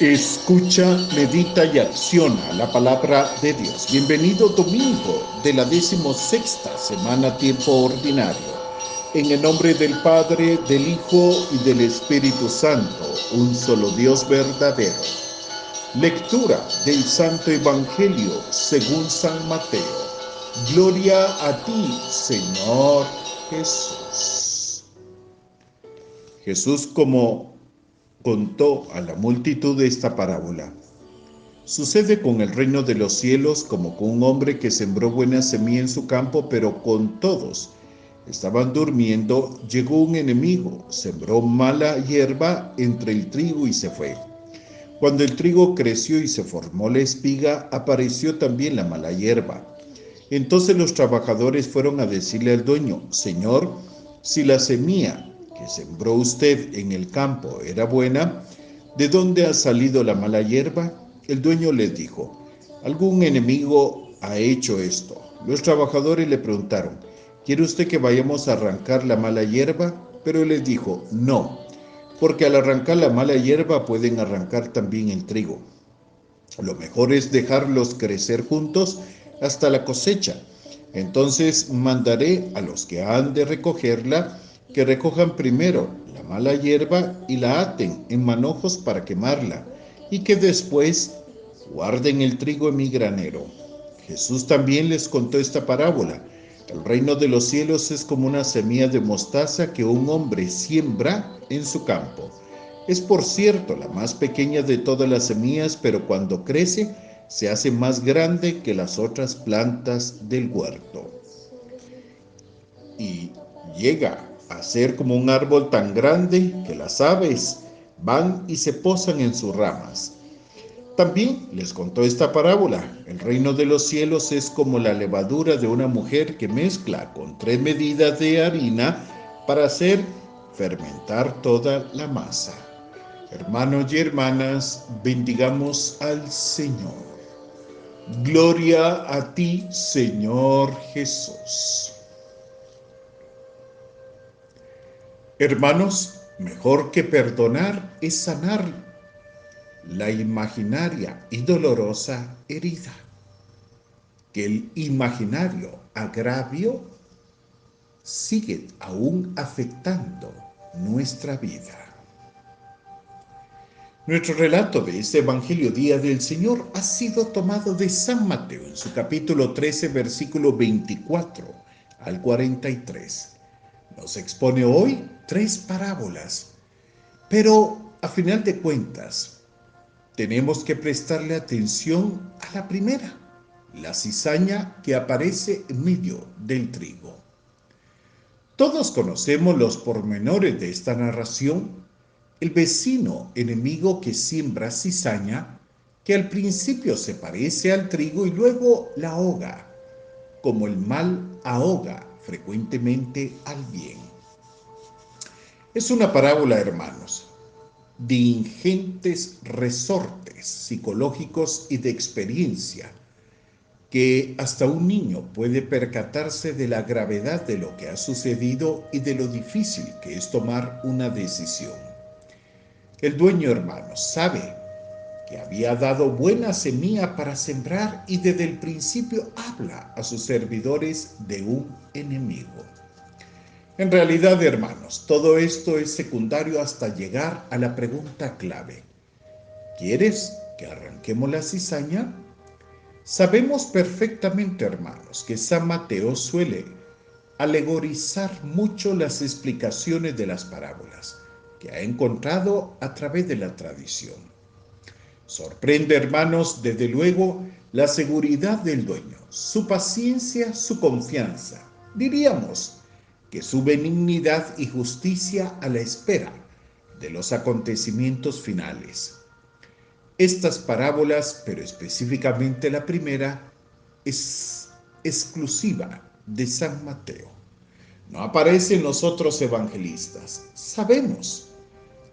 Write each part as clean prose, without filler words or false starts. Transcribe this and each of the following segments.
Escucha, medita y acciona la palabra de Dios. Bienvenido domingo de la 16ª semana tiempo ordinario. En el nombre del Padre, del Hijo y del Espíritu Santo, un solo Dios verdadero. Lectura del Santo Evangelio según San Mateo. Gloria a ti, Señor Jesús. Jesús, como contó a la multitud esta parábola: sucede con el reino de los cielos como con un hombre que sembró buena semilla en su campo, pero con todos estaban durmiendo, llegó un enemigo, sembró mala hierba entre el trigo y se fue. Cuando el trigo creció y se formó la espiga, apareció también la mala hierba. Entonces los trabajadores fueron a decirle al dueño: Señor, si la semilla que sembró usted en el campo era buena, ¿de dónde ha salido la mala hierba? El dueño les dijo: algún enemigo ha hecho esto. Los trabajadores le preguntaron: ¿quiere usted que vayamos a arrancar la mala hierba? Pero él les dijo: no, porque al arrancar la mala hierba pueden arrancar también el trigo. Lo mejor es dejarlos crecer juntos hasta la cosecha. Entonces mandaré a los que han de recogerla que recojan primero la mala hierba y la aten en manojos para quemarla, y que después guarden el trigo en mi granero. Jesús también les contó esta parábola: el reino de los cielos es como una semilla de mostaza que un hombre siembra en su campo. Es, por cierto, la más pequeña de todas las semillas, pero cuando crece se hace más grande que las otras plantas del huerto y llega a ser como un árbol tan grande que las aves van y se posan en sus ramas. También les contó esta parábola: el reino de los cielos es como la levadura de una mujer que mezcla con 3 medidas de harina para hacer fermentar toda la masa. Hermanos y hermanas, bendigamos al Señor. Gloria a ti, Señor Jesús. Hermanos, mejor que perdonar es sanar la imaginaria y dolorosa herida, que el imaginario agravio sigue aún afectando nuestra vida. Nuestro relato de este Evangelio Día del Señor ha sido tomado de San Mateo en su capítulo 13, versículo 24 al 43. Nos expone hoy 3 parábolas, pero a final de cuentas tenemos que prestarle atención a la primera, la cizaña que aparece en medio del trigo. Todos conocemos los pormenores de esta narración: el vecino enemigo que siembra cizaña, que al principio se parece al trigo y luego la ahoga, como el mal ahoga frecuentemente al bien. Es una parábola, hermanos, de ingentes resortes psicológicos y de experiencia, que hasta un niño puede percatarse de la gravedad de lo que ha sucedido y de lo difícil que es tomar una decisión. El dueño, hermanos, sabe que había dado buena semilla para sembrar y desde el principio habla a sus servidores de un enemigo. En realidad, hermanos, todo esto es secundario hasta llegar a la pregunta clave: ¿quieres que arranquemos la cizaña? Sabemos perfectamente, hermanos, que San Mateo suele alegorizar mucho las explicaciones de las parábolas que ha encontrado a través de la tradición. Sorprende, hermanos, desde luego, la seguridad del dueño, su paciencia, su confianza. Diríamos que su benignidad y justicia a la espera de los acontecimientos finales. Estas parábolas, pero específicamente la primera, es exclusiva de San Mateo. No aparece en los otros evangelistas. Sabemos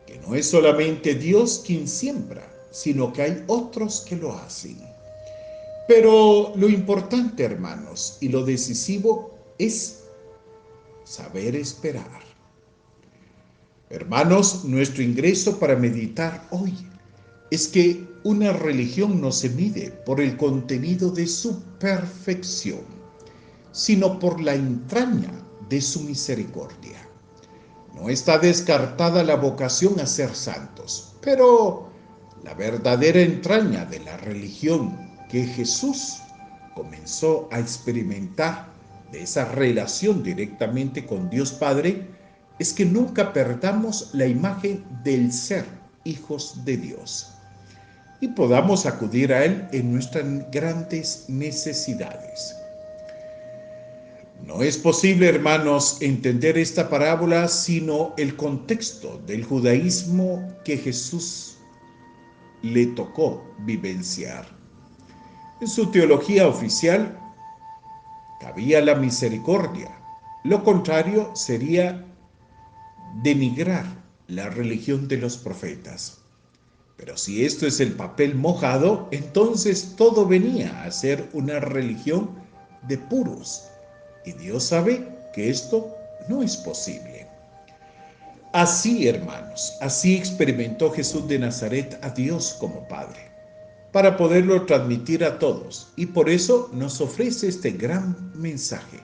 que no es solamente Dios quien siembra, sino que hay otros que lo hacen. Pero lo importante, hermanos, y lo decisivo es saber esperar. Hermanos, nuestro ingreso para meditar hoy es que una religión no se mide por el contenido de su perfección, sino por la entraña de su misericordia. No está descartada la vocación a ser santos, pero la verdadera entraña de la religión que Jesús comenzó a experimentar de esa relación directamente con Dios Padre es que nunca perdamos la imagen del ser hijos de Dios y podamos acudir a Él en nuestras grandes necesidades. No es posible, hermanos, entender esta parábola sino el contexto del judaísmo que Jesús le tocó vivenciar. En su teología oficial cabía la misericordia. Lo contrario sería denigrar la religión de los profetas. Pero si esto es el papel mojado, entonces todo venía a ser una religión de puros. Y Dios sabe que esto no es posible. Así, hermanos, así experimentó Jesús de Nazaret a Dios como Padre, para poderlo transmitir a todos. Y por eso nos ofrece este gran mensaje,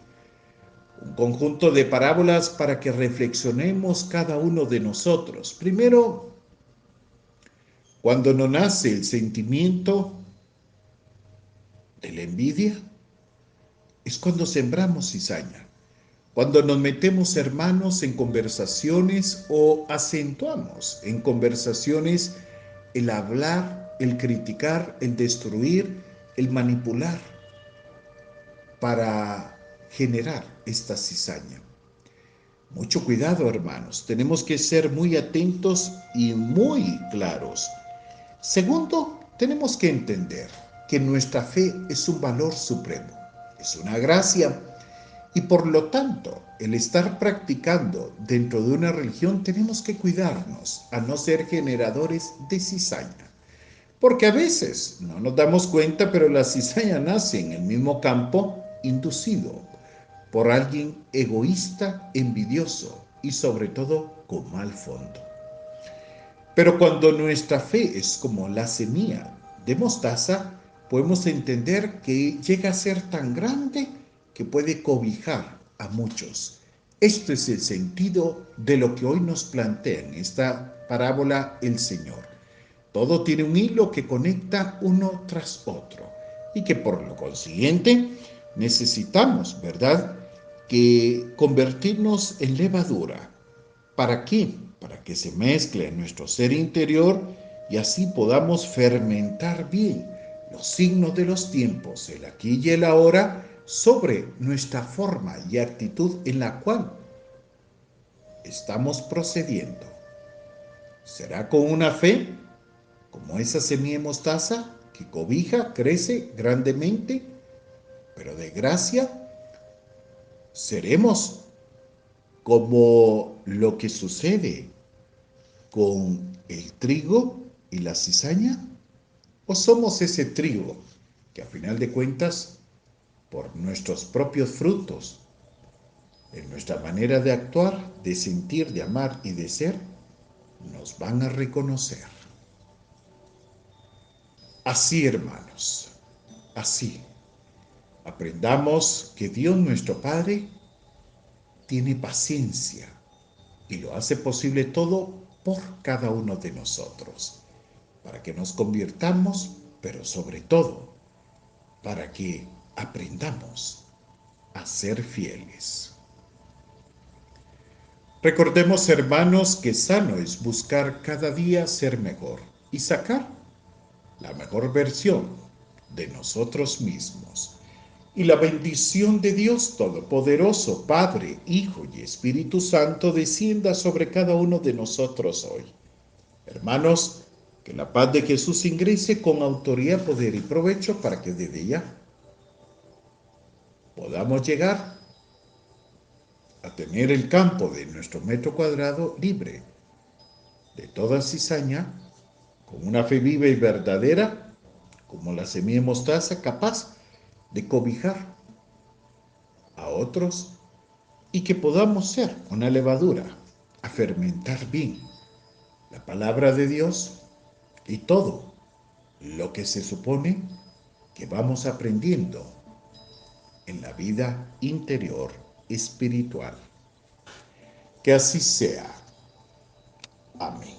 un conjunto de parábolas para que reflexionemos cada uno de nosotros. Primero, cuando no nace el sentimiento de la envidia, es cuando sembramos cizaña. Cuando nos metemos, hermanos, en conversaciones o acentuamos en conversaciones el hablar, el criticar, el destruir, el manipular para generar esta cizaña. Mucho cuidado, hermanos. Tenemos que ser muy atentos y muy claros. Segundo, tenemos que entender que nuestra fe es un valor supremo, es una gracia. Y por lo tanto, el estar practicando dentro de una religión tenemos que cuidarnos a no ser generadores de cizaña. Porque a veces no nos damos cuenta, pero la cizaña nace en el mismo campo inducido por alguien egoísta, envidioso y sobre todo con mal fondo. Pero cuando nuestra fe es como la semilla de mostaza, podemos entender que llega a ser tan grande que puede cobijar a muchos. Este es el sentido de lo que hoy nos plantea en esta parábola el Señor. Todo tiene un hilo que conecta uno tras otro y que por lo consiguiente necesitamos, ¿verdad?, que convertirnos en levadura. ¿Para qué? Para que se mezcle en nuestro ser interior y así podamos fermentar bien los signos de los tiempos, el aquí y el ahora, sobre nuestra forma y actitud en la cual estamos procediendo. ¿Será con una fe como esa semilla de mostaza que cobija, crece grandemente, pero de gracia? ¿Seremos como lo que sucede con el trigo y la cizaña? ¿O somos ese trigo que a final de cuentas, por nuestros propios frutos, en nuestra manera de actuar, de sentir, de amar y de ser, nos van a reconocer? Así, hermanos, así, aprendamos que Dios nuestro Padre tiene paciencia y lo hace posible todo por cada uno de nosotros, para que nos convirtamos, pero sobre todo, para que aprendamos a ser fieles. Recordemos, hermanos, que sano es buscar cada día ser mejor y sacar la mejor versión de nosotros mismos. Y la bendición de Dios Todopoderoso, Padre, Hijo y Espíritu Santo, descienda sobre cada uno de nosotros hoy. Hermanos, que la paz de Jesús ingrese con autoridad, poder y provecho para que desde ya podamos llegar a tener el campo de nuestro metro cuadrado libre de toda cizaña, con una fe viva y verdadera, como la semilla de mostaza, capaz de cobijar a otros y que podamos ser una levadura, a fermentar bien la palabra de Dios, y todo lo que se supone que vamos aprendiendo en la vida interior espiritual. Que así sea. Amén.